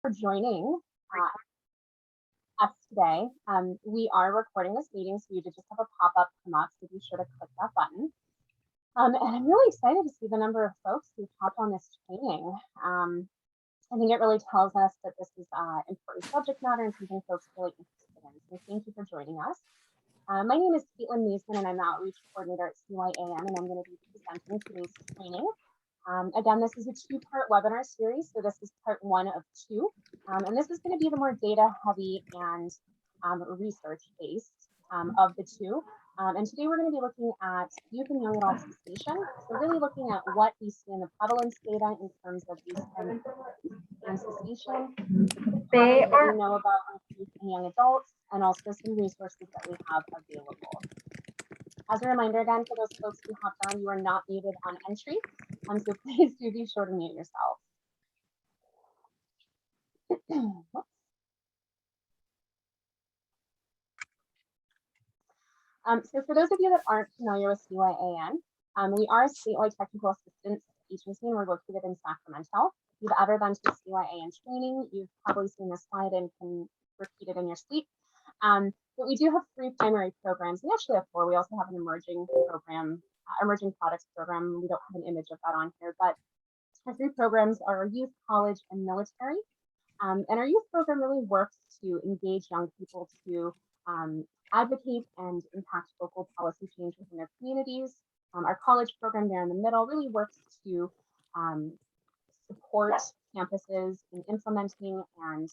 For joining us today. We are recording this meeting, so you did just have a pop-up come up, so be sure to click that button. And I'm really excited to see the number of folks who've hopped on this training. I think it really tells us that this is important subject matter and something folks are really interested in. So thank you for joining us. My name is Caitlin Mason, and I'm the Outreach Coordinator at CYAM, and I'm going to be presenting today's training. Again, this is a two-part webinar series, so this is part one of two. And this is going to be the more data heavy and research-based of the two. And today we're going to be looking at youth and young adult cessation. So really looking at what we see in the prevalence data in terms of youth and cessation, what we know about youth and young adults, and also some resources that we have available. As a reminder, again, for those folks who hopped on, you are not muted on entry, so please do be sure to mute yourself. So for those of you that aren't familiar with CYAN, we are a statewide technical assistance agency, and we're located in Sacramento. If you've ever been to a CYAN training, you've probably seen this slide and can repeat it in your sleep. But we do have three primary programs. We actually have four. We also have an emerging program, emerging products program. We don't have an image of that on here, but our three programs are youth, college, and military. And our youth program really works to engage young people to advocate and impact local policy change within their communities. Our college program there in the middle really works to support campuses in implementing and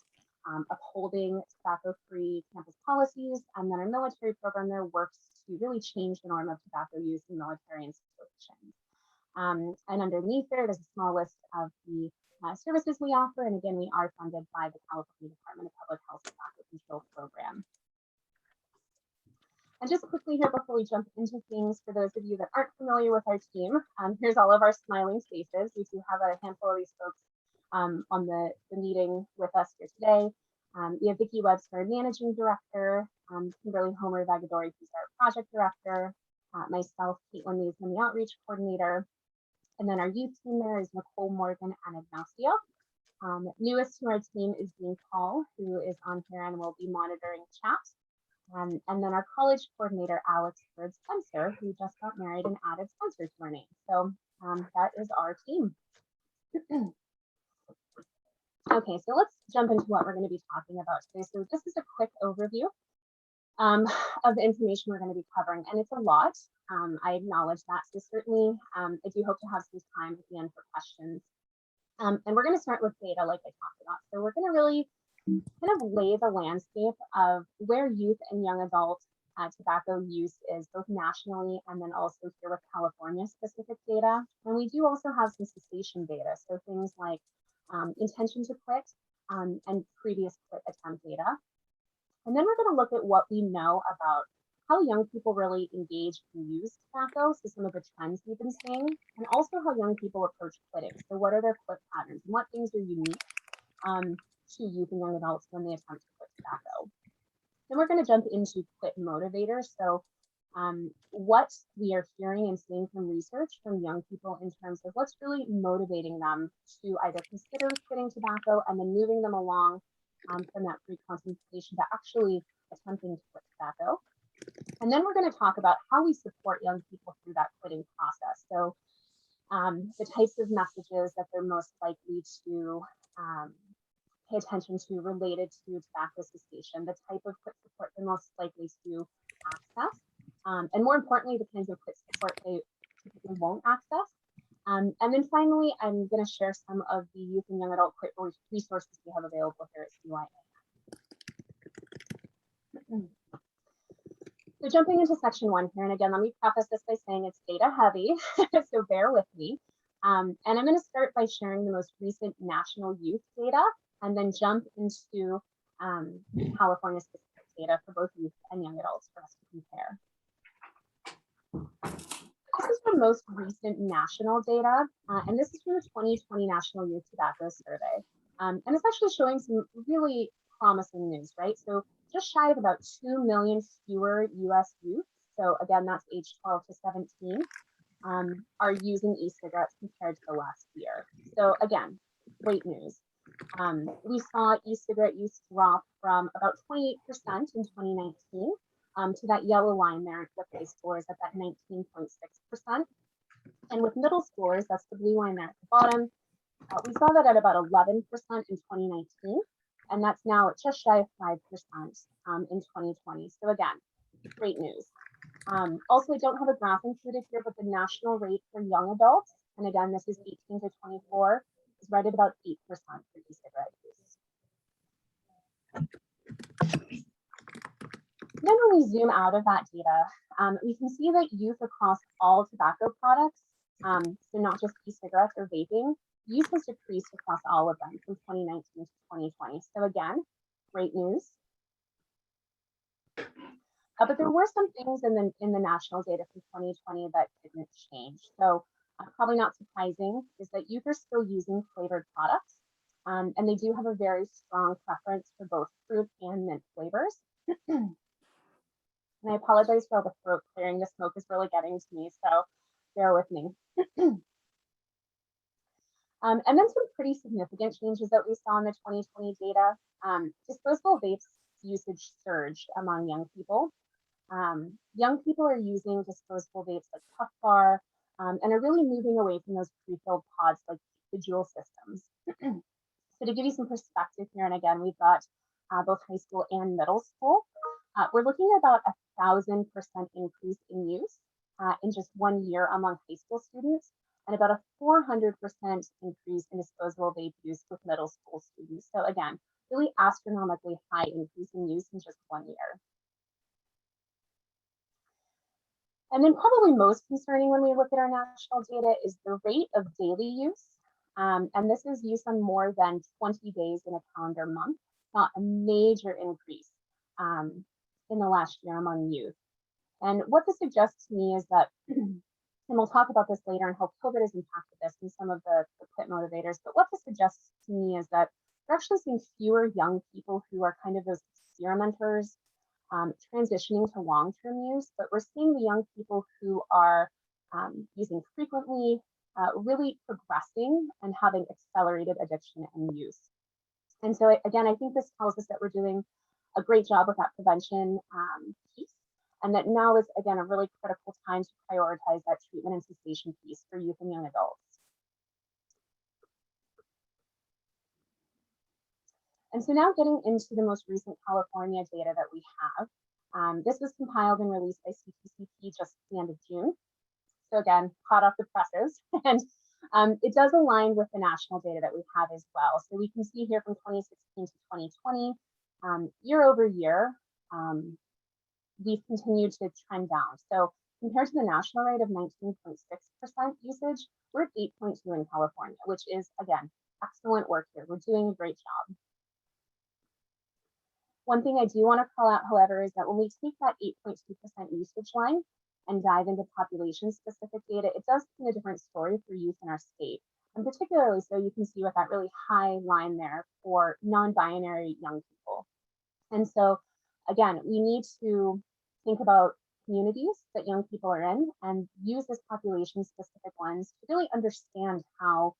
upholding tobacco-free campus policies. And then our military program there works to really change the norm of tobacco use in military institutions. And underneath there, there's a small list of the services we offer. And again, we are funded by the California Department of Public Health Tobacco Control Program. And just quickly here before we jump into things, for those of you that aren't familiar with our team, here's all of our smiling faces. We do have a handful of these folks on the meeting with us here today. We have Vicki Webster, Managing Director, Kimberly Homer Vagadori, who's our Project Director, myself, Caitlin Mason, the Outreach Coordinator, and then our youth team there is Nicole Morgan and Ignacio. Newest to our team is Dean Paul, who is on here and will be monitoring chat. And then our college coordinator, Alex Bird Spencer, who just got married and added Spencer to her name. So that is our team. Okay, so let's jump into what we're going to be talking about today. So this is a quick overview of the information we're going to be covering, and it's a lot. I acknowledge that. So certainly, I do hope to have some time at the end for questions. And we're going to start with data, like I talked about. So we're going to really kind of lay the landscape of where youth and young adult tobacco use is, both nationally and then also here with California specific data. And we do also have some cessation data, so things like intention to quit and previous quit attempt data. And then we're going to look at what we know about how young people really engage and use tobacco, so some of the trends we've been seeing, and also how young people approach quitting. So what are their quit patterns and what things are unique to youth and young adults when they attempt to quit tobacco. Then we're going to jump into quit motivators. So what we are hearing and seeing from research from young people in terms of what's really motivating them to either consider quitting tobacco and then moving them along from that pre-contemplation to actually attempting to quit tobacco. And then we're going to talk about how we support young people through that quitting process. So the types of messages that they're most likely to pay attention to related to tobacco cessation, the type of quit support they're most likely to access, and more importantly, the kinds of quit support they typically won't access. And then finally, I'm going to share some of the youth and young adult quit resources we have available here at CYA. So jumping into section one here, and again, let me preface this by saying it's data heavy, so bear with me. And I'm going to start by sharing the most recent national youth data, and then jump into California specific data for both youth and young adults for us to compare. This is the most recent national data, and this is from the 2020 National Youth Tobacco Survey. And it's actually showing some really promising news, right? So just shy of about 2 million fewer US youth, so again, that's age 12 to 17, are using e-cigarettes compared to the last year. So again, great news. We saw e-cigarette use drop from about 28% in 2019 to that yellow line there with high schoolers at that 19.6%. And with middle schoolers, that's the blue line there at the bottom, we saw that at about 11% in 2019, and that's now just shy of 5% in 2020. So again, great news. Also, I don't have a graph included here, but the national rate for young adults, and again, this is 18 to 24, is right at about 8% for e-cigarette use. Then when we zoom out of that data, we can see that youth across all tobacco products, so not just e-cigarettes or vaping, use has decreased across all of them from 2019 to 2020. So again, great news. But there were some things in the national data from 2020 that didn't change. So probably not surprising is that youth are still using flavored products, and they do have a very strong preference for both fruit and mint flavors. And I apologize for all the throat clearing. The smoke is really getting to me, so bear with me. And then some pretty significant changes that we saw in the 2020 data. Disposable vapes usage surged among young people. Young people are using disposable vapes like Puff Bar and are really moving away from those pre-filled pods like the Juul systems. So to give you some perspective here, and again, we've got both high school and middle school. We're looking at about 1,000% increase in use in just 1 year among high school students, and about a 400% increase in disposable vape use with middle school students. So again, really astronomically high increase in use in just 1 year. And then probably most concerning when we look at our national data is the rate of daily use. And this is use on more than 20 days in a calendar month, not a major increase in the last year among youth. And what this suggests to me is that, and we'll talk about this later and how COVID has impacted this and some of the quit motivators, but what this suggests to me is that we're actually seeing fewer young people who are kind of those experimenters transitioning to long-term use, but we're seeing the young people who are using frequently, really progressing and having accelerated addiction and use. And so again, I think this tells us that we're doing a great job with that prevention piece, and that now is, again, a really critical time to prioritize that treatment and cessation piece for youth and young adults. And so now getting into the most recent California data that we have. This was compiled and released by CTCP just at the end of June. So again, hot off the presses. And it does align with the national data that we have as well. So we can see here from 2016 to 2020, year over year, we've continued to trend down. So compared to the national rate of 19.6% usage, we're at 8.2 in California, which is, again, excellent work here. We're doing a great job. One thing I do want to call out, however, is that when we take that 8.2% usage line and dive into population-specific data, it does paint a different story for youth in our state. And particularly so you can see with that really high line there for non-binary young people. And so, again, we need to think about communities that young people are in and use this population-specific lens to really understand how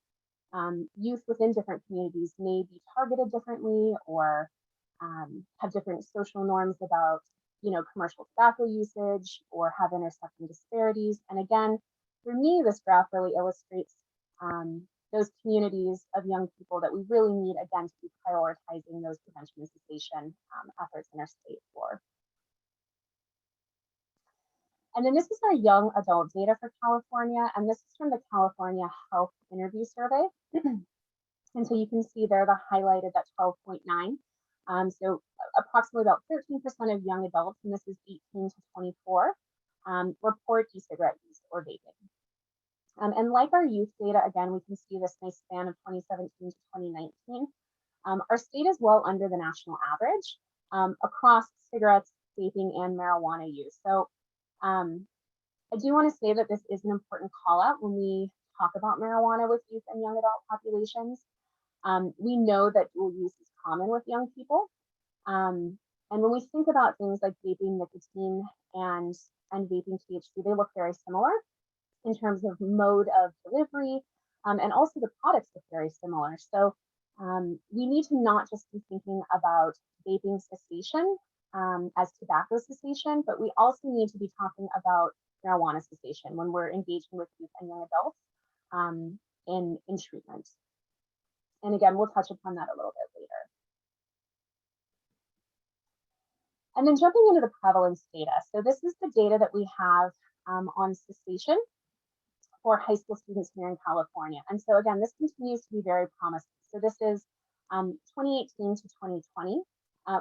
youth within different communities may be targeted differently or have different social norms about, commercial tobacco usage or have intersecting disparities. And again, for me, this graph really illustrates those communities of young people that we really need, again, to be prioritizing those prevention and cessation efforts in our state for. And then this is our young adult data for California, and this is from the California Health Interview Survey. And so you can see there the highlighted at 12.9. So approximately about 13% of young adults, and this is 18 to 24, report e-cigarette use or vaping. And like our youth data, again, we can see this nice span of 2017 to 2019. Our state is well under the national average across cigarettes, vaping, and marijuana use. So I do want to say that this is an important call out when we talk about marijuana with youth and young adult populations. We know that dual use is common with young people. And when we think about things like vaping nicotine and vaping THC, they look very similar in terms of mode of delivery, and also the products look very similar. So We need to not just be thinking about vaping cessation as tobacco cessation, but we also need to be talking about marijuana cessation when we're engaging with youth and young adults in treatment. And again, we'll touch upon that a little bit later. And then jumping into the prevalence data. So this is the data that we have on cessation for high school students here in California. And so again, this continues to be very promising. So this is 2018 to 2020.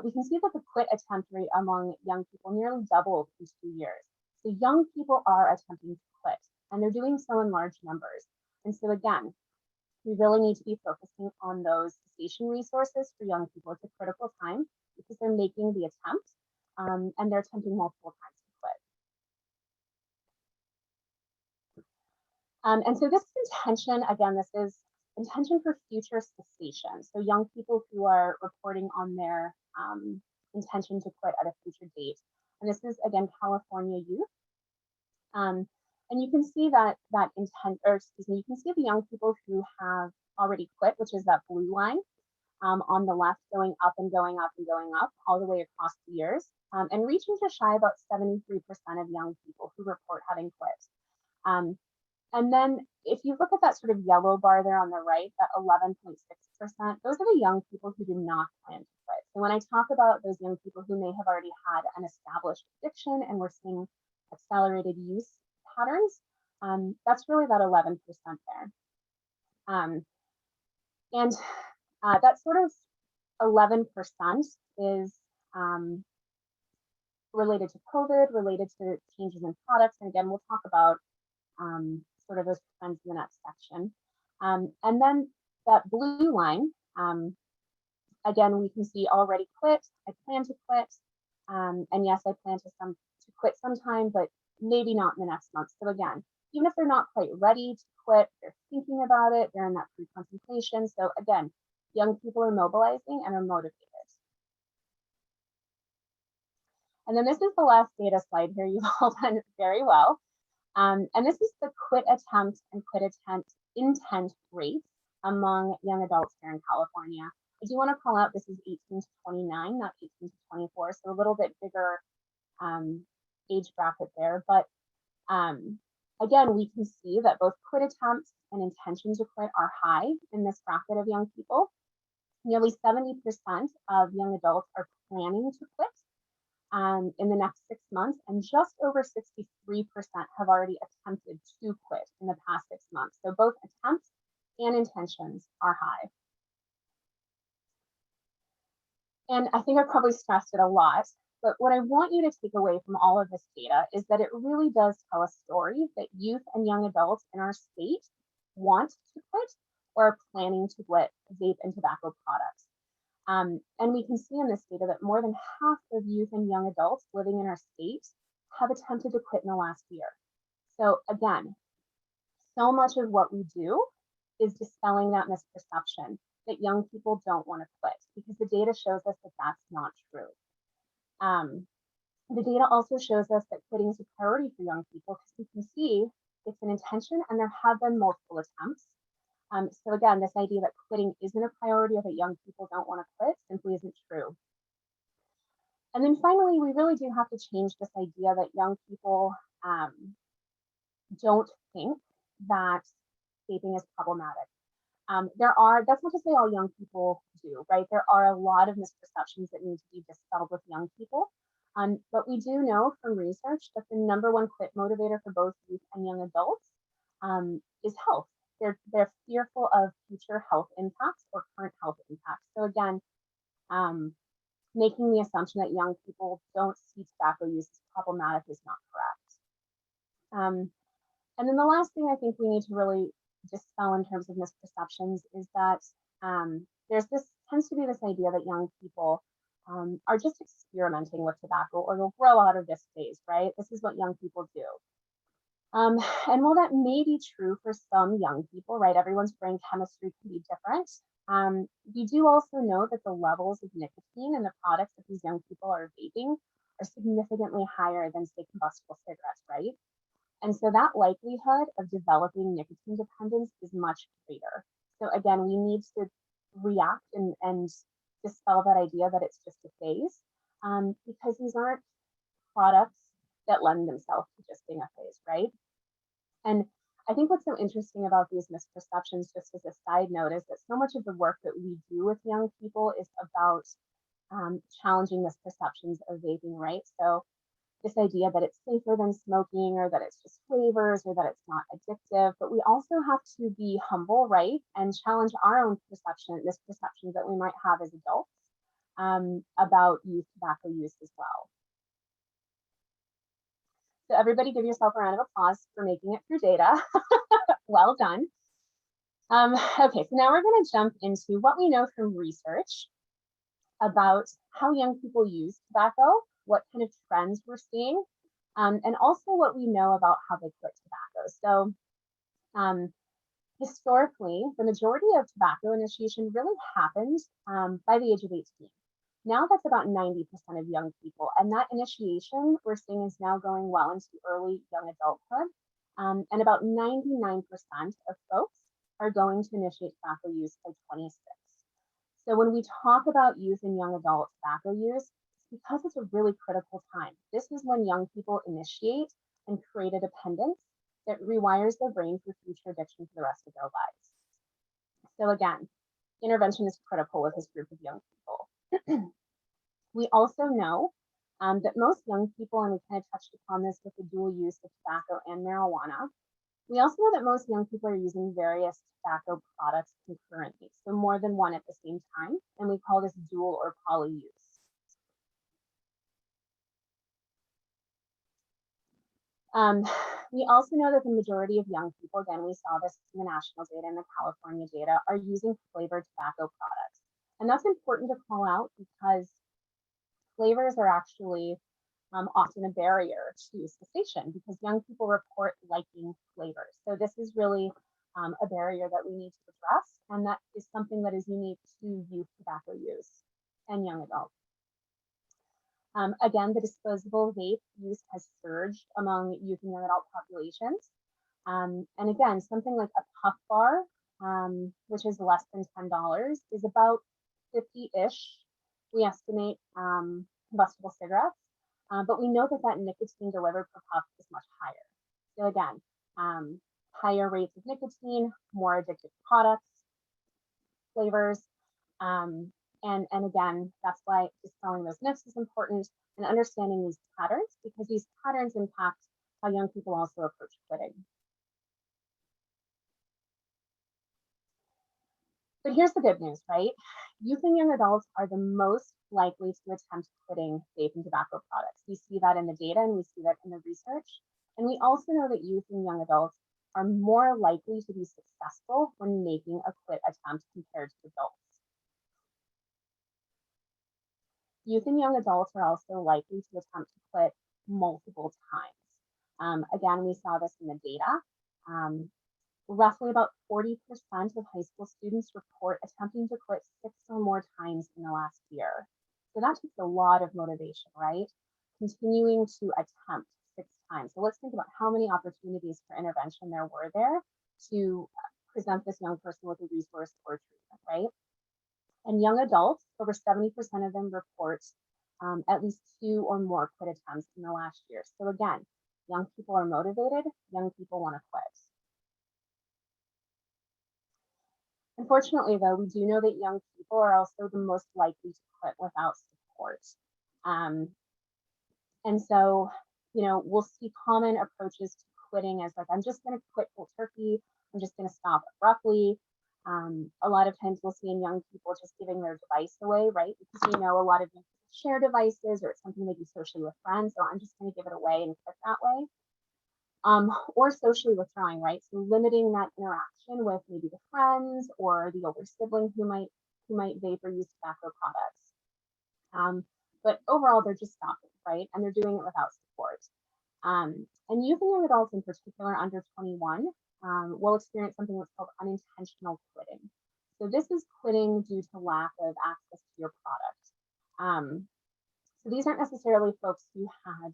We can see that the quit attempt rate among young people nearly doubled in 2 years. So young people are attempting to quit, and they're doing so in large numbers. And so again, we really need to be focusing on those cessation resources for young people. It's a critical time because they're making the attempt and they're attempting multiple times to quit. And so this intention, again, this is intention for future cessation. So young people who are reporting on their intention to quit at a future date. And this is, again, California youth. And you can see that intent, or excuse me, you can see the young people who have already quit, which is that blue line on the left, going up and going up and going up all the way across the years, and reaching to shy about 73% of young people who report having quit. And then if you look at that sort of yellow bar there on the right, that 11.6%, those are the young people who do not plan to quit. So when I talk about those young people who may have already had an established addiction and we're seeing accelerated use patterns, that's really that 11% there. And that sort of 11% is related to COVID, related to changes in products. And again, we'll talk about sort of those trends in the next section. And then that blue line, again, we can see already quit, I plan to quit. And yes, I plan to quit sometime, but maybe not in the next month. So again, even if they're not quite ready to quit, they're thinking about it, they're in that pre-contemplation. So again, young people are mobilizing and are motivated. And then this is the last data slide here. You've all done very well. And this is the quit attempt and quit attempt intent rates among young adults here in California. I do want to call out this is 18 to 29, not 18 to 24, so a little bit bigger age bracket there. But again, we can see that both quit attempts and intention to quit are high in this bracket of young people. Nearly 70% of young adults are planning to quit in the next 6 months, and just over 63% have already attempted to quit in the past 6 months. So both attempts and intentions are high. And I think I probably stressed it a lot, but what I want you to take away from all of this data is that it really does tell a story that youth and young adults in our state want to quit or are planning to quit vape and tobacco products. And we can see in this data that more than half of youth and young adults living in our state have attempted to quit in the last year. So again, so much of what we do is dispelling that misperception that young people don't want to quit, because the data shows us that that's not true. The data also shows us that quitting is a priority for young people, because we can see it's an intention and there have been multiple attempts. So again, this idea that quitting isn't a priority or that young people don't want to quit simply isn't true. And then finally, we really do have to change this idea that young people don't think that vaping is problematic. That's not to say all young people do, right? There are a lot of misperceptions that need to be dispelled with young people. But we do know from research that the #1 quit motivator for both youth and young adults is health. They're fearful of future health impacts or current health impacts. So again, making the assumption that young people don't see tobacco use as problematic is not correct. And then the last thing I think we need to really dispel in terms of misperceptions is that tends to be this idea that young people are just experimenting with tobacco, or they'll grow out of this phase, right? This is what young people do. And while that may be true for some young people, right, everyone's brain chemistry can be different. We do also know that the levels of nicotine in the products that these young people are vaping are significantly higher than, say, combustible cigarettes, right? And so that likelihood of developing nicotine dependence is much greater. So again, we need to react and dispel that idea that it's just a phase, because these aren't products that lend themselves to just being a phase, right? And I think what's so interesting about these misperceptions, just as a side note, is that so much of the work that we do with young people is about challenging misperceptions of vaping, right? So this idea that it's safer than smoking, or that it's just flavors, or that it's not addictive. But we also have to be humble, right? And challenge our own misperceptions that we might have as adults about youth tobacco use as well. So everybody give yourself a round of applause for making it through data. Well done. Okay, so now we're going to jump into what we know from research about how young people use tobacco, what kind of trends we're seeing, and also what we know about how they quit tobacco. So historically, the majority of tobacco initiation really happened by the age of 18. Now that's about 90% of young people, and that initiation we're seeing is now going well into early young adulthood, and about 99% of folks are going to initiate tobacco use by 26. So when we talk about youth and young adult tobacco use, it's because it's a really critical time. This is when young people initiate and create a dependence that rewires their brain for future addiction for the rest of their lives. So again, intervention is critical with this group of young people. We also know that most young people, and we kind of touched upon this with the dual use of tobacco and marijuana, we also know that most young people are using various tobacco products concurrently, so more than one at the same time, and we call this dual or poly use. We also know that the majority of young people, again, we saw this in the national data and the California data, are using flavored tobacco products. And that's important to call out because flavors are actually often a barrier to cessation because young people report liking flavors. So this is really a barrier that we need to address, and that is something that is unique to youth tobacco use and young adults. Again, the disposable vape use has surged among youth and young adult populations. And again, something like a puff bar, which is less than $10, is about 50-ish, we estimate, combustible cigarettes. But we know that that nicotine delivered per puff is much higher. So again, higher rates of nicotine, more addictive products, flavors, and again, that's why dispelling those myths is important and understanding these patterns, because these patterns impact how young people also approach quitting. But here's the good news, right? Youth and young adults are the most likely to attempt quitting vape and tobacco products. We see that in the data and we see that in the research. And we also know that youth and young adults are more likely to be successful when making a quit attempt compared to adults. Youth and young adults are also likely to attempt to quit multiple times. Again, we saw this in the data. Roughly about 40% of high school students report attempting to quit 6 or more times in the last year. So that takes a lot of motivation, right? Continuing to attempt 6 times. So let's think about how many opportunities for intervention there were there to present this young person with a resource or treatment, right? And young adults, over 70% of them report at least 2 or more quit attempts in the last year. So again, young people are motivated, young people want to quit. Unfortunately, though, we do know that young people are also the most likely to quit without support. And so, you know, we'll see common approaches to quitting as like, I'm just going to quit cold turkey. I'm just going to stop abruptly. A lot of times we'll see in young people just giving their device away, right? Because we know a lot of young people share devices or it's something they do socially with friends. So I'm just going to give it away and quit that way. Or socially withdrawing, right? So limiting that interaction with maybe the friends or the older sibling who might vape or use tobacco products. But overall, they're just stopping, right? And they're doing it without support. And youth and young adults in particular under 21 will experience something that's called unintentional quitting. So this is quitting due to lack of access to your product. So these aren't necessarily folks who had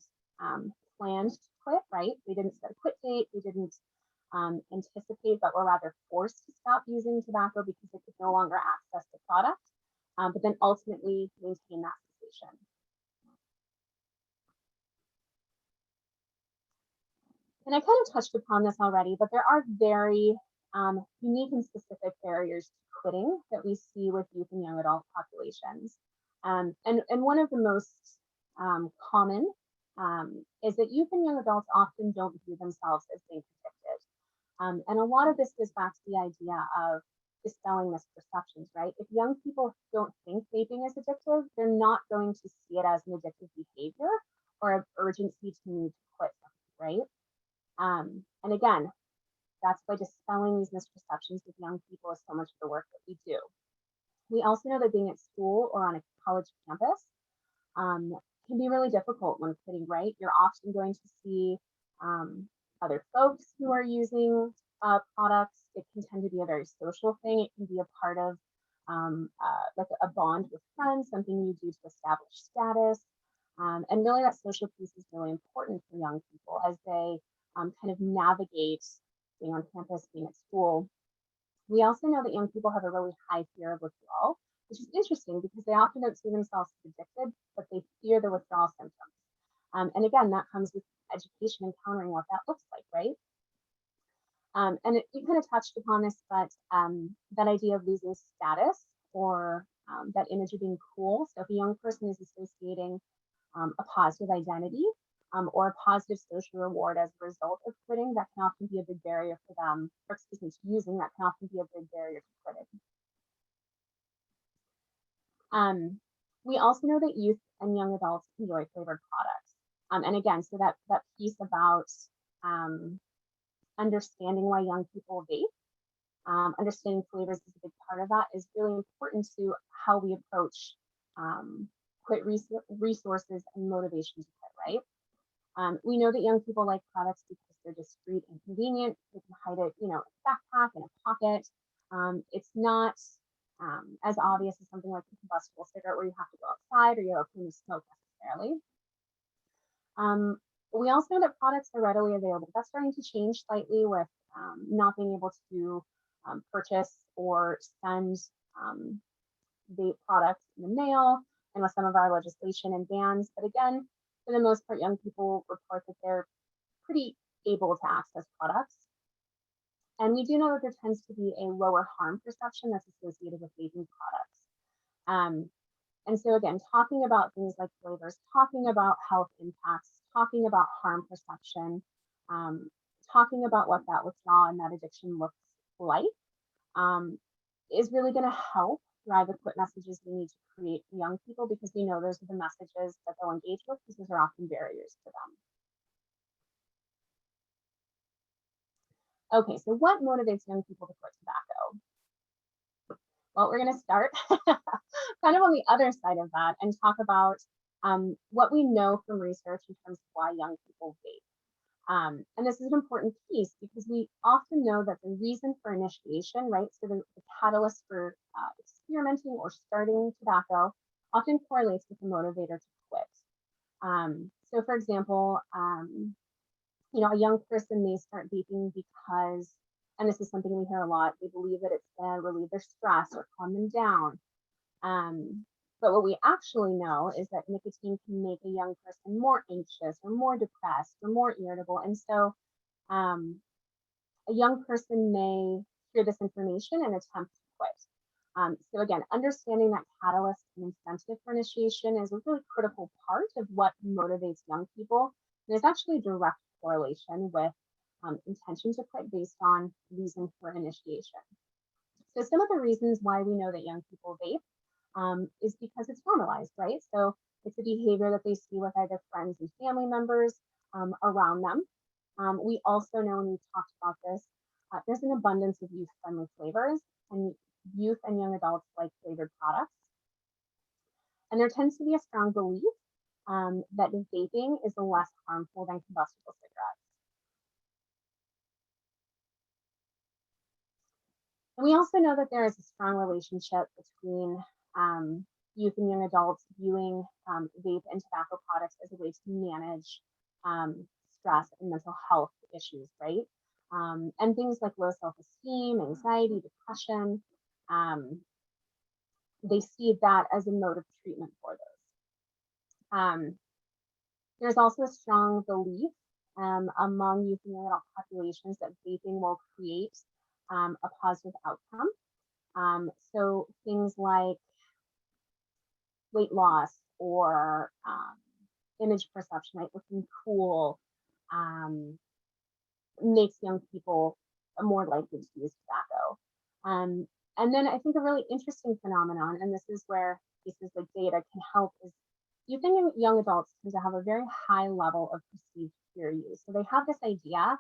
planned to quit, right? They didn't set a quit date, they didn't anticipate, but were rather forced to stop using tobacco because they could no longer access the product, but then ultimately maintain that cessation. And I kind of touched upon this already, but there are very unique and specific barriers to quitting that we see with youth and young adult populations. And one of the most common is that youth and young adults often don't view themselves as being addicted. And a lot of this goes back to the idea of dispelling misperceptions, right? If young people don't think vaping is addictive, they're not going to see it as an addictive behavior or an urgency to need to quit something, right? And again, that's why dispelling these misperceptions with young people is so much of the work that we do. We also know that being at school or on a college campus um, can be really difficult when quitting, right? You're often going to see um, other folks who are using products. It can tend to be a very social thing. It can be a part of like a bond with friends, something you do to establish status. And really that social piece is really important for young people as they kind of navigate being on campus, being at school. We also know that young people have a really high fear of withdrawal, which is interesting because they often don't see themselves as addicted, but they fear the withdrawal symptoms. And again, that comes with education encountering what that looks like, right? And you kind of touched upon this, but that idea of losing status or that image of being cool. So if a young person is associating a positive identity or a positive social reward as a result of quitting, that can often be a big barrier for them, or excuse me, to using, that can often be a big barrier to quitting. We also know that youth and young adults enjoy flavored products. And again, so that piece about understanding why young people vape, understanding flavors is a big part of that, is really important to how we approach quit resources and motivation to quit, right? We know that young people like products because they're discreet and convenient. They can hide it, in a backpack, in a pocket. It's not as obvious as something like a combustible cigarette where you have to go outside or you have a plume of smoke necessarily. We also know that products are readily available. That's starting to change slightly with not being able to purchase or send vape products in the mail and with some of our legislation and bans. But again, for the most part, young people report that they're pretty able to access products. And we do know that there tends to be a lower harm perception that's associated with vaping products. And so again, talking about things like flavors, talking about health impacts, talking about harm perception, talking about what that withdrawal and that addiction looks like is really going to help drive the quit messages we need to create for young people, because we know those are the messages that they'll engage with, because those are often barriers for them. Okay, so what motivates young people to quit tobacco? Well, we're going to start kind of on the other side of that and talk about what we know from research in terms of why young people vape. And this is an important piece because we often know that the reason for initiation, right, so the catalyst for experimenting or starting tobacco often correlates with the motivator to quit. So for example, a young person may start vaping because, and this is something we hear a lot, they believe that it's going to relieve their stress or calm them down. But what we actually know is that nicotine can make a young person more anxious or more depressed or more irritable. And so a young person may hear this information and attempt to quit. So again, understanding that catalyst and incentive for initiation is a really critical part of what motivates young people. There's actually a direct correlation with intention to quit based on reason for initiation. So some of the reasons why we know that young people vape is because it's normalized, right? So it's a behavior that they see with either friends and family members around them. We also know, and we've talked about this, there's an abundance of youth-friendly flavors, and youth and young adults like flavored products. And there tends to be a strong belief that vaping is less harmful than combustible cigarettes. And we also know that there is a strong relationship between youth and young adults viewing vape and tobacco products as a way to manage stress and mental health issues, right? And things like low self-esteem, anxiety, depression. they see that as a mode of treatment for those. There's also a strong belief among youth and young adult populations that vaping will create a positive outcome. So things like weight loss or image perception, right? Looking cool, makes young people more likely to use tobacco. And then I think a really interesting phenomenon, and this is where pieces like data can help, is youth and young adults tend to have a very high level of perceived peer use. So they have this idea,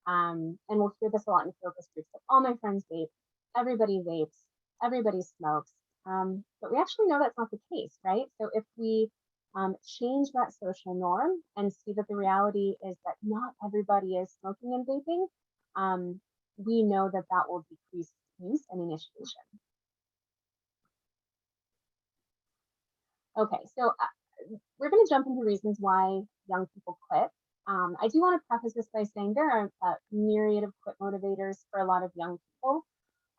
and we'll hear this a lot in focus groups, that all my friends vape, everybody vapes, everybody smokes. But we actually know that's not the case, right? So if we change that social norm and see that the reality is that not everybody is smoking and vaping, we know that that will decrease use and initiation. Okay, so we're going to jump into reasons why young people quit. I do want to preface this by saying there are a myriad of quit motivators for a lot of young people,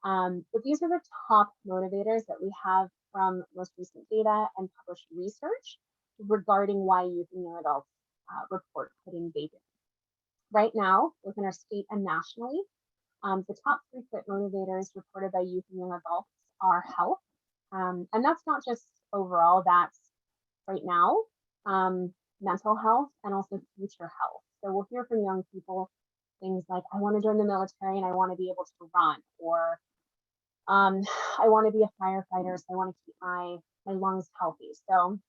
but these are the top motivators that we have from most recent data and published research regarding why youth and young adults report quitting vaping. Right now, within our state and nationally, the top 3 quit motivators reported by youth and young adults are health. And that's not just overall, that's right now, mental health and also future health. So we'll hear from young people things like, I want to join the military and I want to be able to run, or I want to be a firefighter, so I want to keep my lungs healthy. So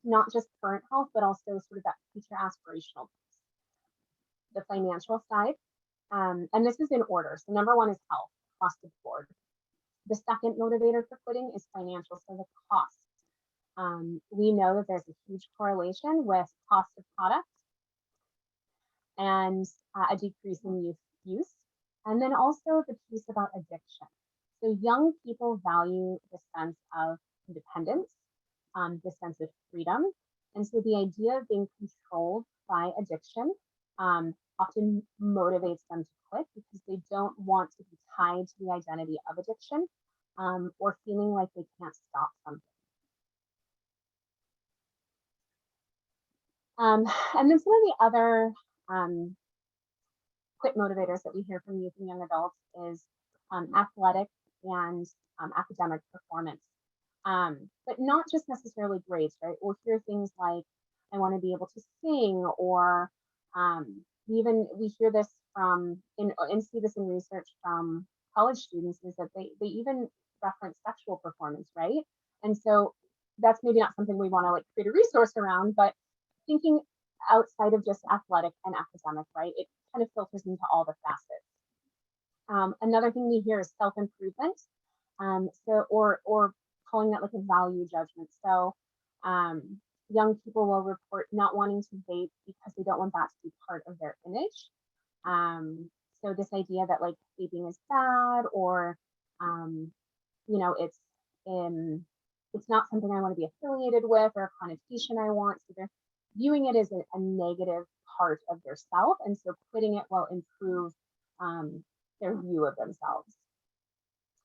not just current health, but also sort of that future aspirational piece. The financial side, and this is in order. So number 1 is health across the board. The second motivator for quitting is financial, so the cost. We know that there's a huge correlation with cost of products and a decrease in youth use. And then also the piece about addiction. So young people value the sense of independence, the sense of freedom. And so the idea of being controlled by addiction often motivates them to quit because they don't want to be tied to the identity of addiction or feeling like they can't stop something. And then some of the other quit motivators that we hear from youth and young adults is athletic and academic performance. But not just necessarily grades, right? We'll hear things like, I want to be able to sing, or we hear this from, and see this in research from college students, is that they even reference sexual performance, right? And so that's maybe not something we want to like create a resource around, but thinking outside of just athletic and academic, right? It kind of filters into all the facets. Another thing we hear is self-improvement. Or calling that like a value judgment. So young people will report not wanting to vape because they don't want that to be part of their image. So this idea that like vaping is bad, or it's not something I want to be affiliated with, or a connotation I want. So they're viewing it as a negative part of their self, and so quitting it will improve their view of themselves.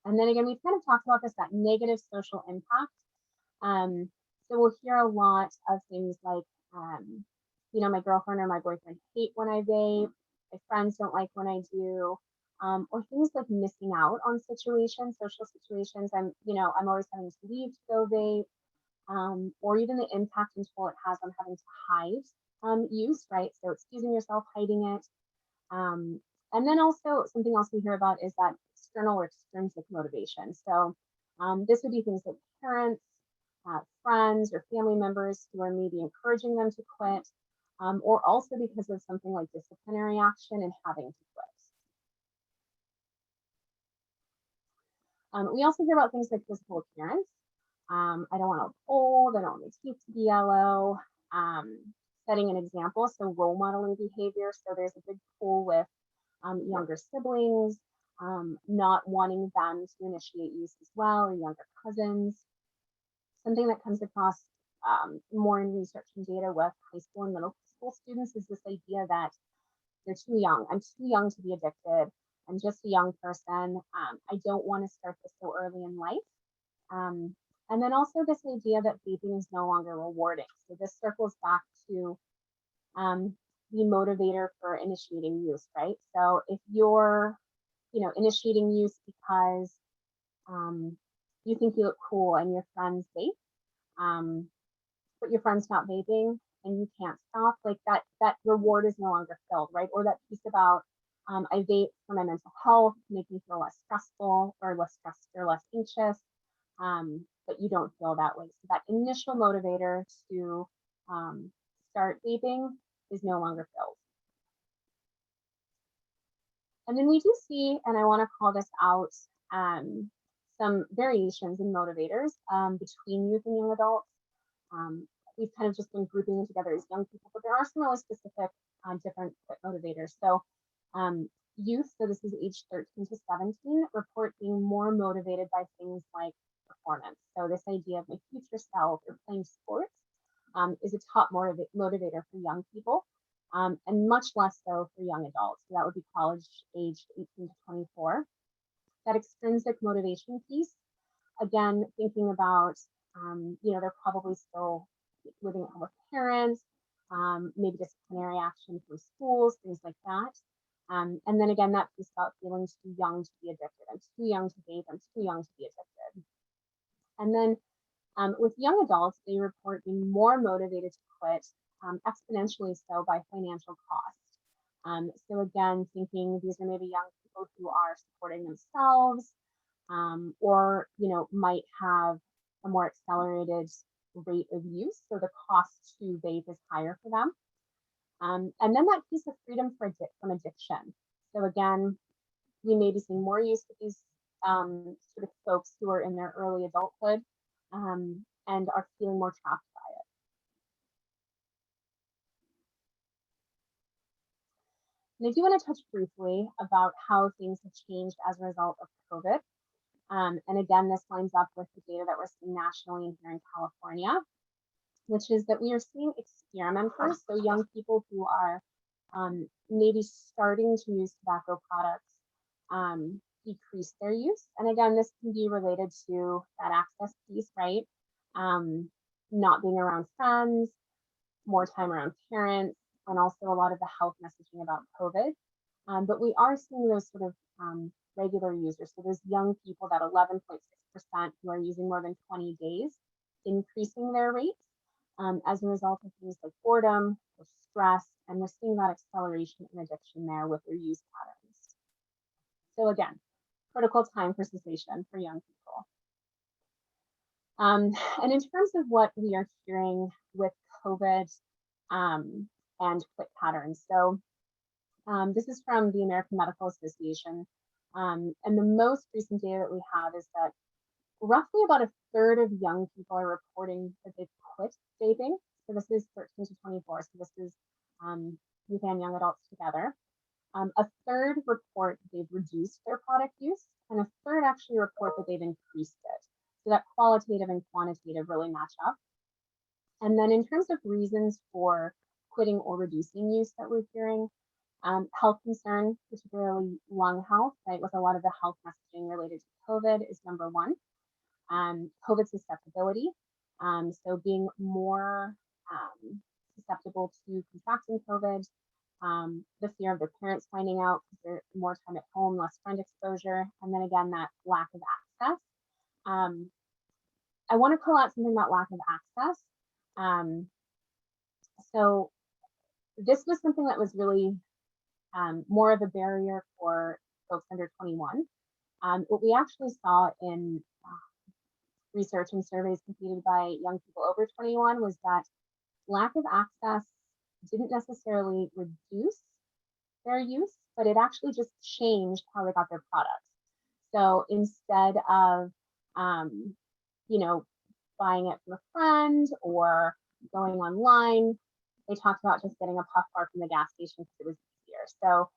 And then again, we've kind of talked about this, that negative social impact. So we'll hear a lot of things like, my girlfriend or my boyfriend hate when I vape, my friends don't like when I do, or things like missing out on situations, social situations. I'm always having to leave to go vape, or even the impact and toll it has on having to hide use, right? So excusing yourself, hiding it. And then also something else we hear about is that external or extrinsic motivation. So this would be things like parents, friends, or family members who are maybe encouraging them to quit, or also because of something like disciplinary action and having to quit. We also hear about things like physical appearance. I don't want to look old, I don't want my teeth to be yellow, setting an example, so role modeling behavior. So there's a big pull with younger siblings, not wanting them to initiate use as well, or younger cousins. Something that comes across more in research and data with high school and middle school students is this idea that they're too young. I'm too young to be addicted. I'm just a young person. I don't want to start this so early in life. And then also this idea that vaping is no longer rewarding. So this circles back to the motivator for initiating use, right? So if you're, initiating use because um, you think you look cool and your friends vape, um, but your friend's not vaping and you can't stop, like that reward is no longer filled, right? Or that piece about I vape for my mental health, make me feel less stressful or less stressed or less anxious, but you don't feel that way. So that initial motivator to start vaping is no longer filled. And then we do see, and I want to call this out, some variations in motivators between youth and young adults. Um, we've kind of just been grouping them together as young people, but there are some really specific different motivators. So youth, so this is age 13 to 17, report being more motivated by things like performance. So this idea of my future self or playing sports is a top motivator for young people, and much less so for young adults. So that would be college aged 18 to 24. That extrinsic motivation piece, again, thinking about, they're probably still living at home with parents, maybe disciplinary action from schools, things like that. And then again, that piece about feeling too young to be addicted. I'm too young to vape. I'm too young to be addicted. And then with young adults, they report being more motivated to quit, exponentially so by financial cost. So again, thinking these are maybe young people who are supporting themselves, or might have a more accelerated rate of use, so the cost to vape is higher for them. And then that piece of freedom from addiction. So again, we may be seeing more use with these sort of folks who are in their early adulthood, and are feeling more trapped by it. And I do want to touch briefly about how things have changed as a result of COVID. And again, this lines up with the data that we're seeing nationally and here in California, which is that we are seeing experimenters, so young people who are maybe starting to use tobacco products, decrease their use. And again, this can be related to that access piece, right? Not being around friends, more time around parents, and also a lot of the health messaging about COVID. But we are seeing those sort of regular users. So those young people, that 11.6% who are using more than 20 days, increasing their rates as a result of things like boredom or stress. And we're seeing that acceleration in addiction there with their use patterns. So again, critical time for cessation for young people. And in terms of what we are hearing with COVID and quit patterns. So this is from the American Medical Association. And the most recent data that we have is that roughly about a third of young people are reporting that they've quit vaping. So this is 13 to 24. So this is youth and young adults together. A third report they've reduced their product use, and a third actually report that they've increased it. So that qualitative and quantitative really match up. And then in terms of reasons for quitting or reducing use that we're hearing, health concern, particularly lung health, right, with a lot of the health messaging related to COVID is number one. COVID susceptibility, so being more susceptible to contracting COVID, the fear of their parents finding out because they're more time at home, less friend exposure, and then again, that lack of access. I want to call out something about lack of access. So this was something that was really more of a barrier for folks under 21. What we actually saw in research and surveys completed by young people over 21 was that lack of access didn't necessarily reduce their use, but it actually just changed how they got their products. So instead of, buying it from a friend or going online, they talked about just getting a puff bar from the gas station because it was easier. So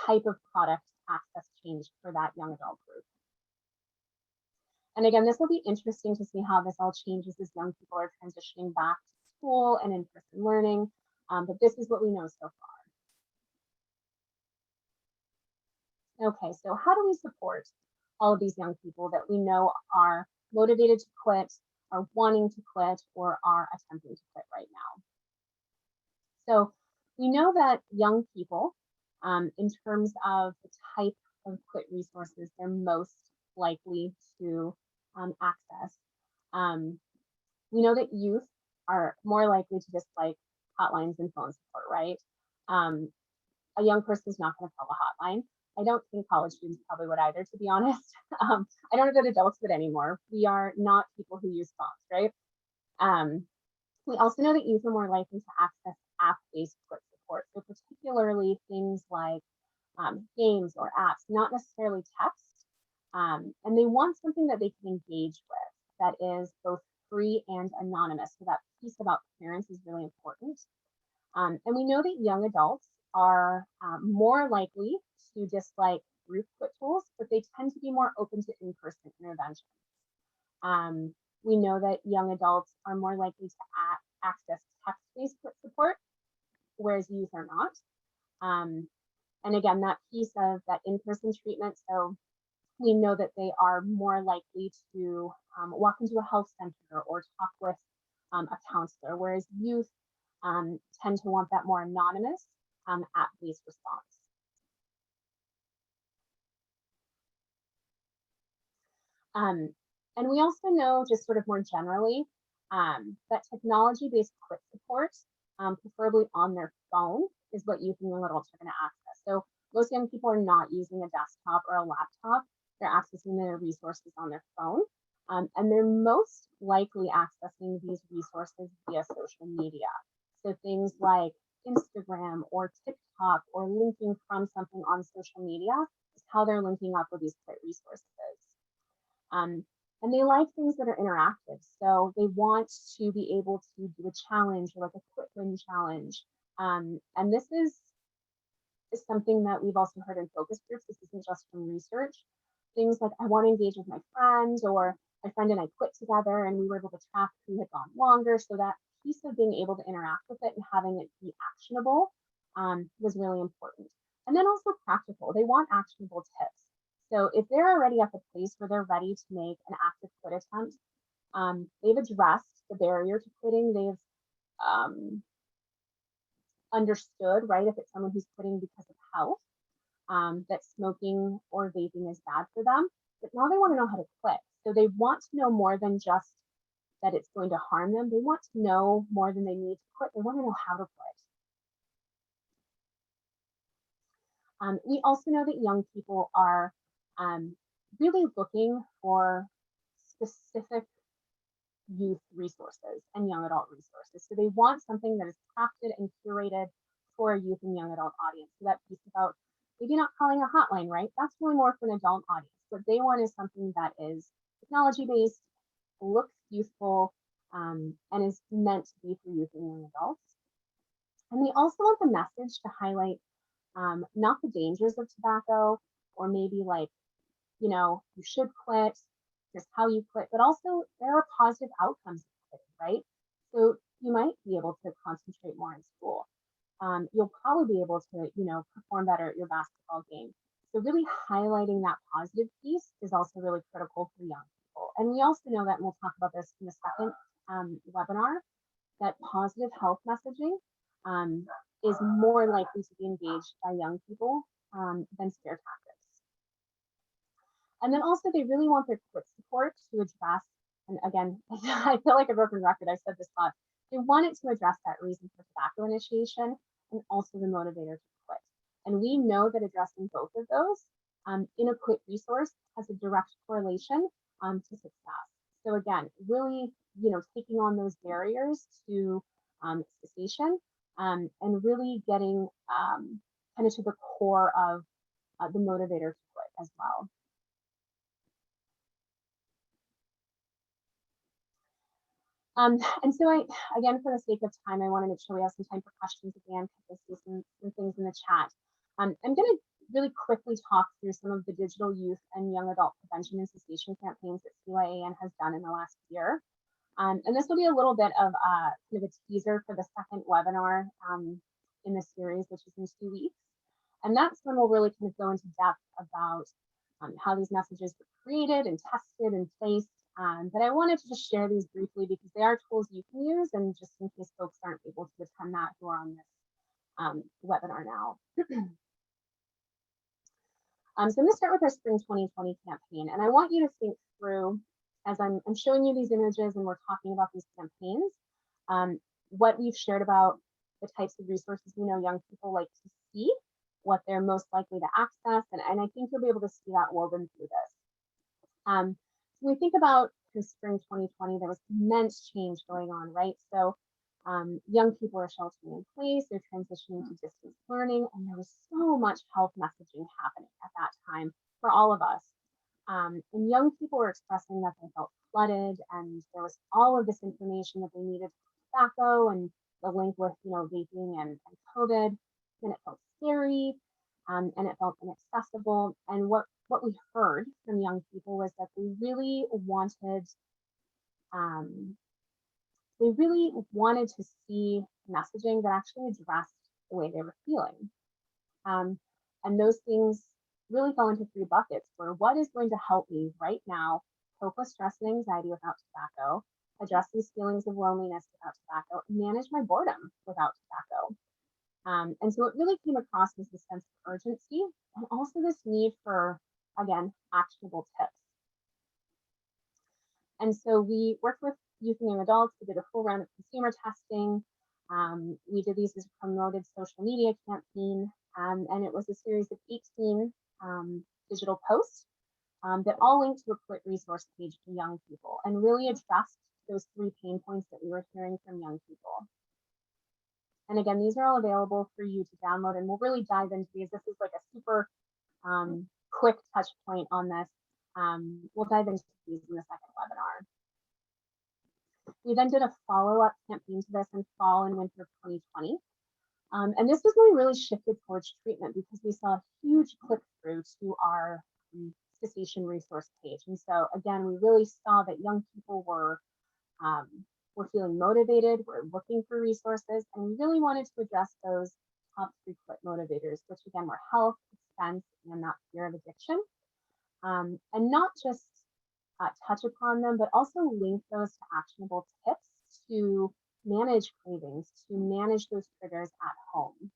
type of product access changed for that young adult group. And again, this will be interesting to see how this all changes as young people are transitioning back to school and in-person learning. But this is what we know so far. Okay, so how do we support all of these young people that we know are motivated to quit, are wanting to quit, or are attempting to quit right now. So we know that young people, in terms of the type of quit resources they're most likely to access, um, we know that youth are more likely to dislike hotlines and phone support, right? Um, a young person is not going to call a hotline. I don't think college students probably would either, to be honest. I don't know that adults would anymore. We are not people who use phones, right? Um, we also know that youth are more likely to access app-based quit support. So particularly things like games or apps, not necessarily text. And they want something that they can engage with that is both free and anonymous. So that piece about clearance is really important. And we know that young adults are more likely to dislike group quit tools, but they tend to be more open to in-person intervention. Um, we know that young adults are more likely to access text-based quit support, whereas youth are not. And again, that piece of that in-person treatment, so we know that they are more likely to walk into a health center or talk with a counselor, whereas youth tend to want that more anonymous app-based response. And we also know, just sort of more generally, that technology-based quit support, preferably on their phone, is what youth and young adults are going to access. So most young people are not using a desktop or a laptop. They're accessing their resources on their phone. And they're most likely accessing these resources via social media. So things like Instagram or TikTok or linking from something on social media is how they're linking up with these quit resources. And they like things that are interactive. So they want to be able to do a challenge, or like a quit win challenge. And this is something that we've also heard in focus groups. This isn't just from research. Things like, I want to engage with my friend, or my friend and I quit together and we were able to track who had gone longer. So that piece of being able to interact with it and having it be actionable was really important. And then also practical. They want actionable tips. So if they're already at the place where they're ready to make an active quit attempt, they've addressed the barrier to quitting. They've understood, right, if it's someone who's quitting because of health, that smoking or vaping is bad for them. But now they want to know how to quit. So they want to know more than just that it's going to harm them. They want to know more than they need to quit. They want to know how to quit. We also know that young people are really looking for specific youth resources and young adult resources. So they want something that is crafted and curated for a youth and young adult audience. So that piece about maybe not calling a hotline, right? That's really more for an adult audience. What they want is something that is technology based, looks youthful, and is meant to be for youth and young adults. And they also want the message to highlight not the dangers of tobacco, or maybe like, you should quit, here's how you quit, but also there are positive outcomes of quitting, right? So you might be able to concentrate more in school. You'll probably be able to, perform better at your basketball game. So really highlighting that positive piece is also really critical for young people. And we also know that, and we'll talk about this in the second webinar, that positive health messaging is more likely to be engaged by young people than scare tactics. And then also they really want their quit support to address, and again, I feel like a broken record, I've said this a lot, they want it to address that reason for tobacco initiation and also the motivator to quit. And we know that addressing both of those in a quit resource has a direct correlation to success. So again, really, taking on those barriers to cessation and really getting kind of to the core of the motivator to quit as well. And so again, for the sake of time, I want to make sure we have some time for questions at the end, because I see some things in the chat. I'm going to really quickly talk through some of the digital youth and young adult prevention and cessation campaigns that CYAN has done in the last year. And this will be a little bit of kind of a teaser for the second webinar in the series, which is in 2 weeks. And that's when we'll really kind of go into depth about how these messages were created and tested and placed, But I wanted to just share these briefly because they are tools you can use, and just in case folks aren't able to attend that who are on this webinar now. So I'm going to start with our Spring 2020 campaign, and I want you to think through, as I'm showing you these images and we're talking about these campaigns, what we've shared about the types of resources we know young people like to see, what they're most likely to access, and I think you'll be able to see that woven through this. When we think about Spring 2020, there was immense change going on, right? So young people are sheltering in place, they're transitioning to distance learning, and there was so much health messaging happening at that time for all of us. And young people were expressing that they felt flooded, and there was all of this information that they needed for tobacco and the link with, vaping and COVID, and it felt scary, and it felt inaccessible. And what we heard from young people was that they really wanted to see messaging that actually addressed the way they were feeling. And those things really fell into three buckets: where what is going to help me right now cope with stress and anxiety without tobacco, address these feelings of loneliness without tobacco, and manage my boredom without tobacco. And so it really came across as this sense of urgency and also this need for, again, actionable tips. And so we worked with youth and young adults. We did a full round of consumer testing. We did these as a promoted social media campaign, and it was a series of 18 digital posts that all linked to a quick resource page for young people and really addressed those 3 pain points that we were hearing from young people. And again, these are all available for you to download, and we'll really dive into these. This is like a super quick touch point on this. We'll dive into these in the second webinar. We then did a follow-up campaign to this in fall and winter of 2020. And this was when we really shifted towards treatment because we saw a huge click-through to our Cessation resource page. And so again, we really saw that young people were feeling motivated, we're looking for resources, and we really wanted to address those top 3 quit motivators, which again were health, expense, and that fear of addiction. And not just touch upon them, but also link those to actionable tips to manage cravings, to manage those triggers at home.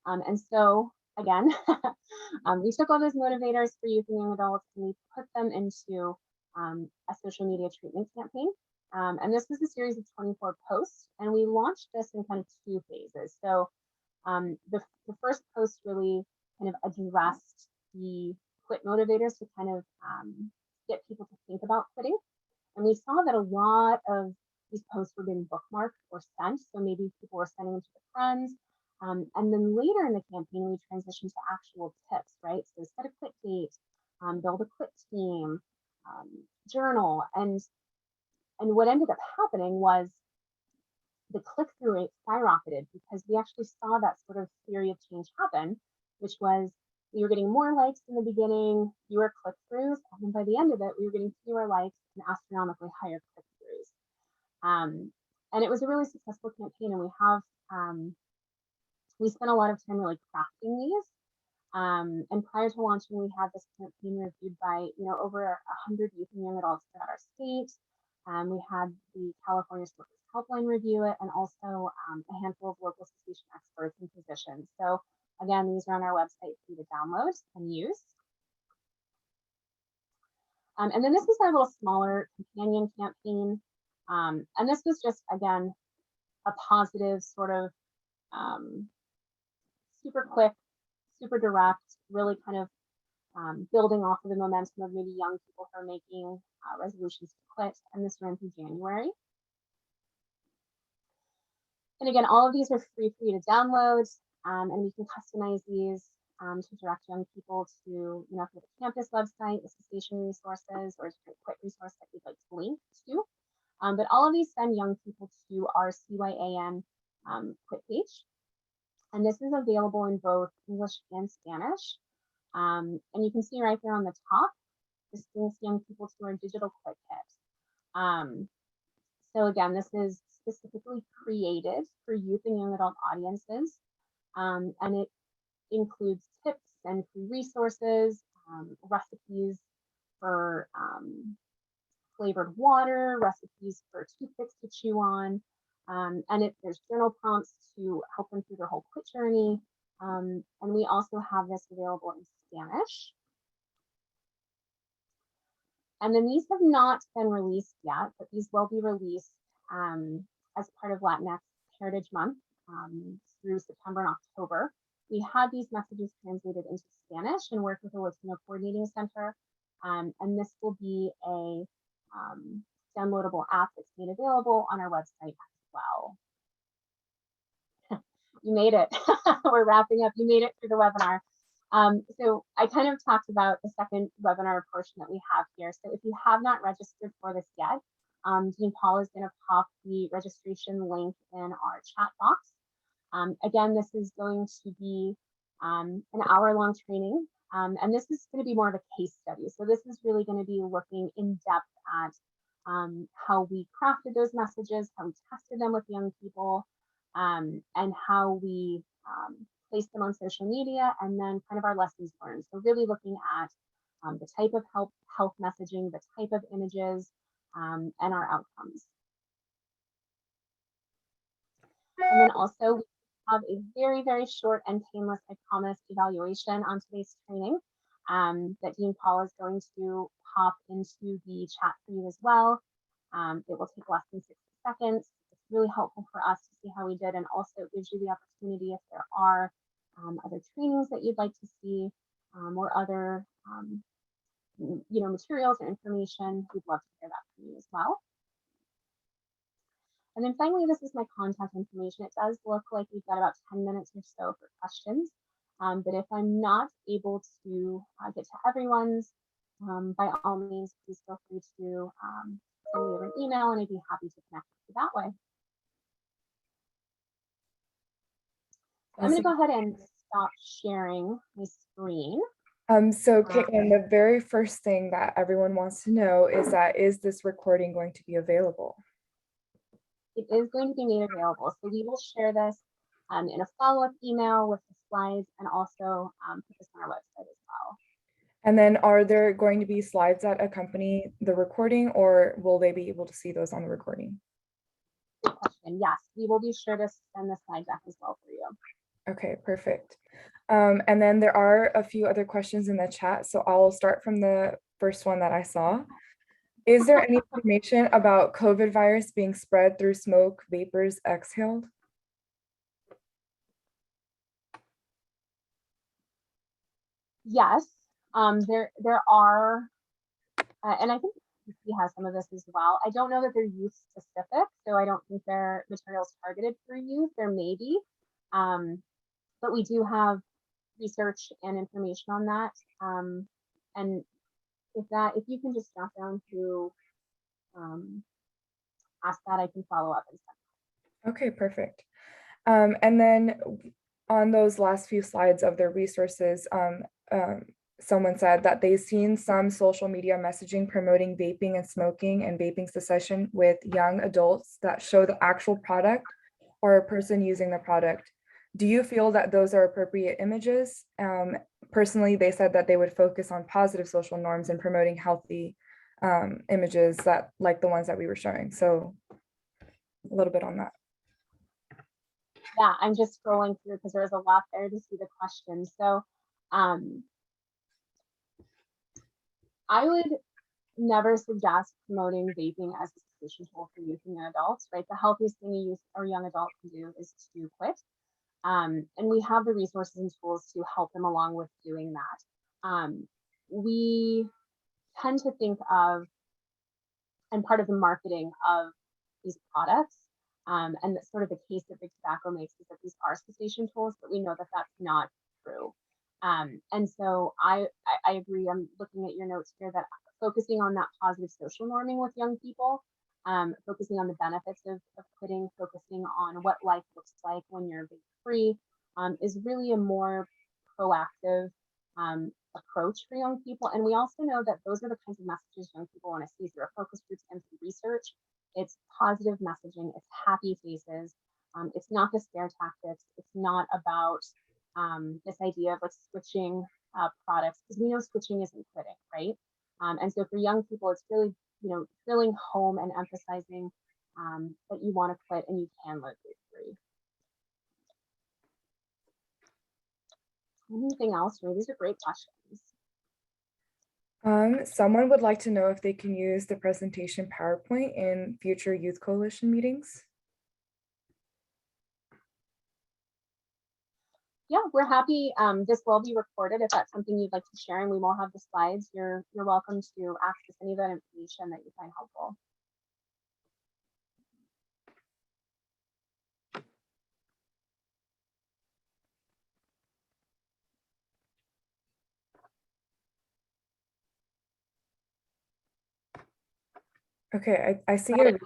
And so again, we took all those motivators for youth and young adults and we put them into a social media treatment campaign. And this was a series of 24 posts, and we launched this in kind of 2 phases. So the first post really kind of addressed the quit motivators to kind of get people to think about quitting. And we saw that a lot of these posts were being bookmarked or sent. So maybe people were sending them to their friends. And then later in the campaign, we transitioned to actual tips, right? So set a quit date, build a quit team, journal. And what ended up happening was the click-through rate skyrocketed because we actually saw that sort of theory of change happen, which was we were getting more likes in the beginning, fewer click-throughs, and then by the end of it, we were getting fewer likes and astronomically higher click-throughs. And it was a really successful campaign, and we spent a lot of time really crafting these. And prior to launching, we had this campaign reviewed by over 100 youth and young adults throughout our state. We had the California Workers Helpline review it, and also a handful of local cessation experts and physicians. So again, these are on our website for you to download and use. And then this is our little smaller companion campaign. And this was just, again, a positive sort of super quick, super direct, really kind of building off of the momentum of maybe young people who are making resolutions to quit. And this ran through January. And again, all of these are free for you to download, and we can customize these to direct young people to, if you have a campus website, the Cessation resources, or a quit resource that you'd like to link to. But all of these send young people to our CYAN quit page. And this is available in both English and Spanish. And you can see right there on the top, this links young people to our digital quit kit. So again, this is specifically created for youth and young adult audiences. And it includes tips and free resources, recipes for flavored water, recipes for toothpicks to chew on, and there's journal prompts to help them through their whole quit journey. And we also have this available in Spanish. And then these have not been released yet, but these will be released as part of Latinx Heritage Month through September and October. We had these messages translated into Spanish and worked with a Latino Coordinating Center. And this will be a downloadable app that's made available on our website as well. You made it. We're wrapping up. You made it through the webinar. So I kind of talked about the second webinar portion that we have here. So if you have not registered for this yet, Dean Paul is going to pop the registration link in our chat box. Again, this is going to be an hour-long training, and this is going to be more of a case study. So this is really going to be looking in depth at how we crafted those messages, how we tested them with young people, and how we place them on social media, and then kind of our lessons learned. So really looking at the type of health messaging, the type of images, and our outcomes. And then also we have a very, very short and painless, I promise, evaluation on today's training that Dean Paul is going to pop into the chat for you as well. It will take less than 60 seconds. It's really helpful for us to see how we did, and also gives you the opportunity if there are other trainings that you'd like to see or other materials or information. We'd love to hear that from you as well. And then finally, this is my contact information. It does look like we've got about 10 minutes or so for questions. But if I'm not able to get to everyone's, by all means, please feel free to send me an email, and I'd be happy to connect with you that way. I'm going to go ahead and stop sharing my screen. So Caitlin, the very first thing that everyone wants to know is this recording going to be available? It is going to be made available. So we will share this in a follow-up email with the slides, and also put this on our website as well. And then are there going to be slides that accompany the recording, or will they be able to see those on the recording? Good question. Yes, we will be sure to send the slide deck as well for you. Okay, perfect. And then there are a few other questions in the chat, so I'll start from the first one that I saw. Is there any information about COVID virus being spread through smoke, vapors exhaled? Yes, there are, and I think he has some of this as well. I don't know that they're youth specific, so I don't think they're materials targeted for youth. There may be, but we do have research and information on that. And if you can just jot down to ask that, I can follow up and stuff. Okay, perfect. And then on those last few slides of their resources, someone said that they've seen some social media messaging promoting vaping and smoking and vaping cessation with young adults that show the actual product or a person using the product. Do you feel that those are appropriate images? Personally, they said that they would focus on positive social norms and promoting healthy images that like the ones that we were showing. So a little bit on that. Yeah, I'm just scrolling through because there's a lot there to see the questions. So I would never suggest promoting vaping as a cessation tool for youth and young adults, right? The healthiest thing a youth or young adult can do is to quit. And we have the resources and tools to help them along with doing that. We tend to think of, and part of the marketing of these products, and that's sort of the case that Big Tobacco makes, is that these are cessation tools, but we know that that's not true. And so I agree. I'm looking at your notes here that focusing on that positive social norming with young people, focusing on the benefits of quitting, focusing on what life looks like when you're vape free, is really a more proactive approach for young people. And we also know that those are the kinds of messages young people want to see through our focus groups and through research. It's positive messaging, it's happy faces. It's not the scare tactics. It's not about this idea of like switching products, because we know switching isn't quitting, right? And so for young people, it's really drilling home and emphasizing that you want to quit and you can live vape-free. Anything else? Ray? These are great questions. Someone would like to know if they can use the presentation PowerPoint in future Youth Coalition meetings. Yeah, we're happy. This will be recorded if that's something you'd like to share, and we will have the slides. You're welcome to access any of that information that you find helpful. Okay, I see a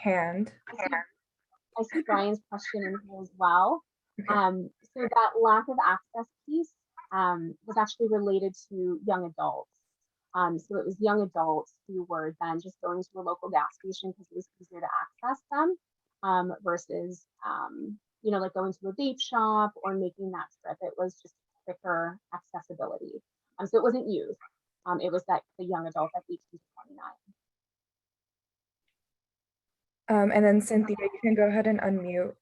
hand. I see Brian's question in here as well. Okay. So that lack of access piece was actually related to young adults. So it was young adults who were then just going to a local gas station because it was easier to access them versus, like going to a vape shop or making that trip. It was just quicker accessibility. So it wasn't youth. It was that the young adult at 18 to 29. And then Cynthia, you can go ahead and unmute.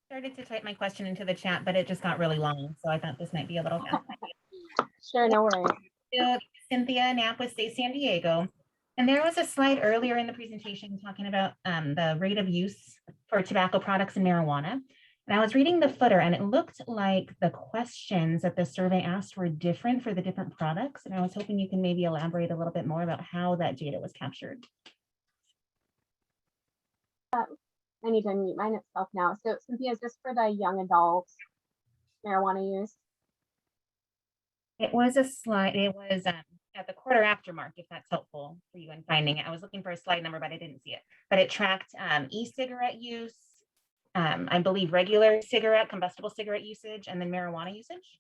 Started to type my question into the chat, but it just got really long, so I thought this might be a little fast. Sure, no worries. Cynthia Knapp with Stay San Diego. And there was a slide earlier in the presentation talking about the rate of use for tobacco products and marijuana. And I was reading the footer and it looked like the questions that the survey asked were different for the different products. And I was hoping you can maybe elaborate a little bit more about how that data was captured. I need to unmute mine itself now. So Cynthia, is this for the young adult marijuana use? It was a slide, it was at the quarter after mark, if that's helpful for you in finding it. I was looking for a slide number, but I didn't see it. But it tracked e-cigarette use, I believe regular cigarette, combustible cigarette usage, and then marijuana usage.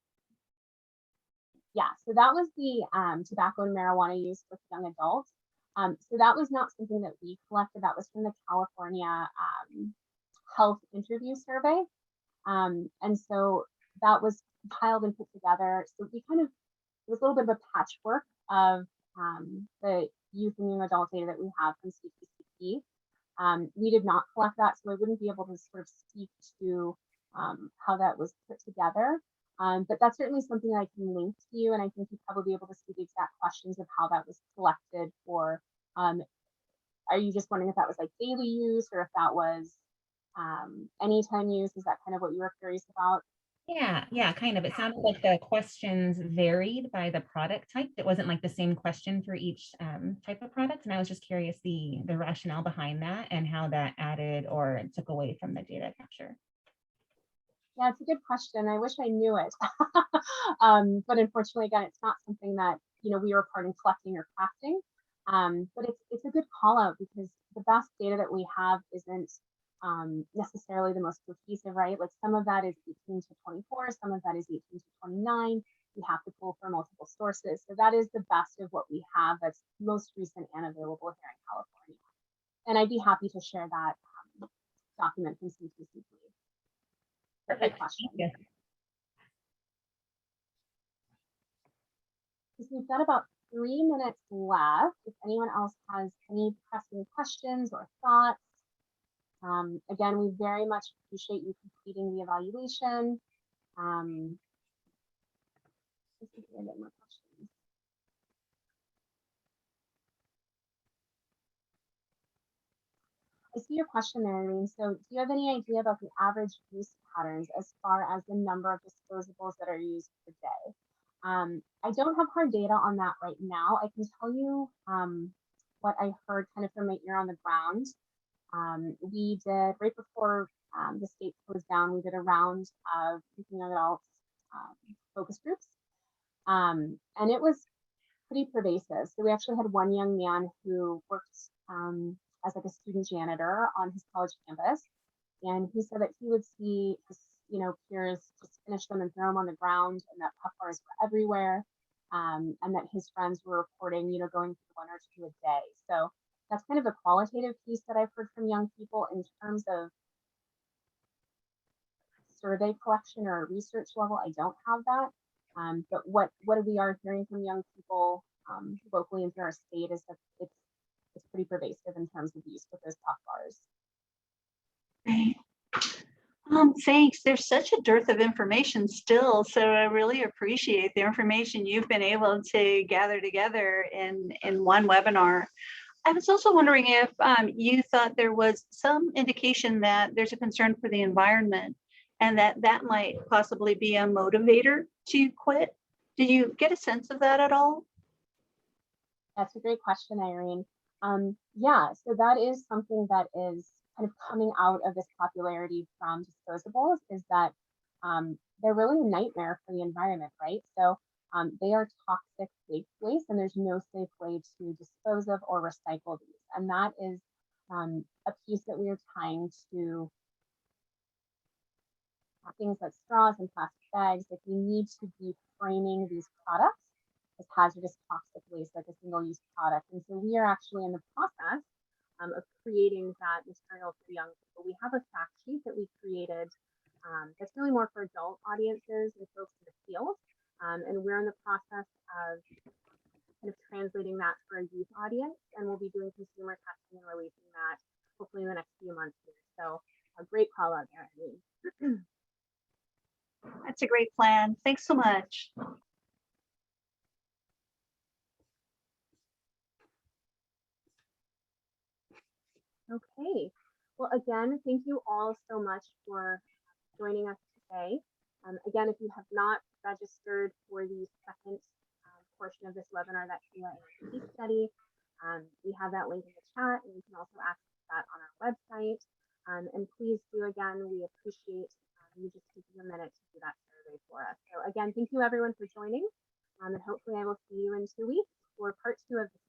Yeah, so that was the tobacco and marijuana use with young adults. So that was not something that we collected. That was from the California Health Interview Survey. And so that was compiled and put together. So we it was a little bit of a patchwork of the youth and young adult data that we have from CPCP. We did not collect that, so I wouldn't be able to sort of speak to how that was put together. But that's certainly something I can link to you, and I think you'd probably be able to see the exact questions of how that was collected for, are you just wondering if that was like daily use or if that was anytime use? Is that kind of what you were curious about? Yeah, kind of. It sounded like the questions varied by the product type. It wasn't like the same question for each type of product. And I was just curious the rationale behind that and how that added or took away from the data capture. Yeah, it's a good question. I wish I knew it. But unfortunately, again, it's not something that we were part in collecting or crafting. But it's a good call out because the best data that we have isn't necessarily the most cohesive, right? Like some of that is 18 to 24, some of that is 18 to 29. We have to pull from multiple sources. So that is the best of what we have that's most recent and available here in California. And I'd be happy to share that document from CPCP. Great question. Yeah. So we've got about 3 minutes left. If anyone else has any pressing questions or thoughts, again, we very much appreciate you completing the evaluation. Let's see if we have more questions. I see your question there, Irene. So do you have any idea about the average use patterns as far as the number of disposables that are used per day? I don't have hard data on that right now. I can tell you what I heard kind of from my ear on the ground. We did, right before the state closed down, we did a round of young adults focus groups. And it was pretty pervasive. So we actually had one young man who worked as like a student janitor on his college campus. And he said that he would see his, peers just finish them and throw them on the ground, and that puff bars were everywhere. And that his friends were reporting, going through 1 or 2 a day. So that's kind of a qualitative piece that I've heard from young people in terms of survey collection or research level. I don't have that. But what we are hearing from young people locally in our state is that it's pretty pervasive in terms of use with those puff bars. Great. Thanks. There's such a dearth of information still, so I really appreciate the information you've been able to gather together in one webinar. I was also wondering if you thought there was some indication that there's a concern for the environment and that might possibly be a motivator to quit. Did you get a sense of that at all? That's a great question, Irene. Yeah, so that is something that is kind of coming out of this popularity from disposables, is that they're really a nightmare for the environment, right? So they are toxic waste, and there's no safe way to dispose of or recycle these. And that is a piece that we are trying to things like straws and plastic bags. Like, we need to be framing these products as hazardous toxic waste, like a single-use product. And so we are actually in the process of creating that material for young people. We have a fact sheet that we created that's really more for adult audiences and folks in the field. And we're in the process of kind of translating that for a youth audience, and we'll be doing consumer testing and releasing that hopefully in the next few months here. So a great call out there, Irene. That's a great plan. Thanks so much. Okay. Well, again, thank you all so much for joining us today. Again, if you have not registered for the second portion of this webinar, that Sheila case study, we have that link in the chat, and you can also access that on our website. And please do, again, we appreciate you just taking a minute to do that survey for us. So again, thank you everyone for joining, and hopefully I will see you in 2 weeks for part 2 of this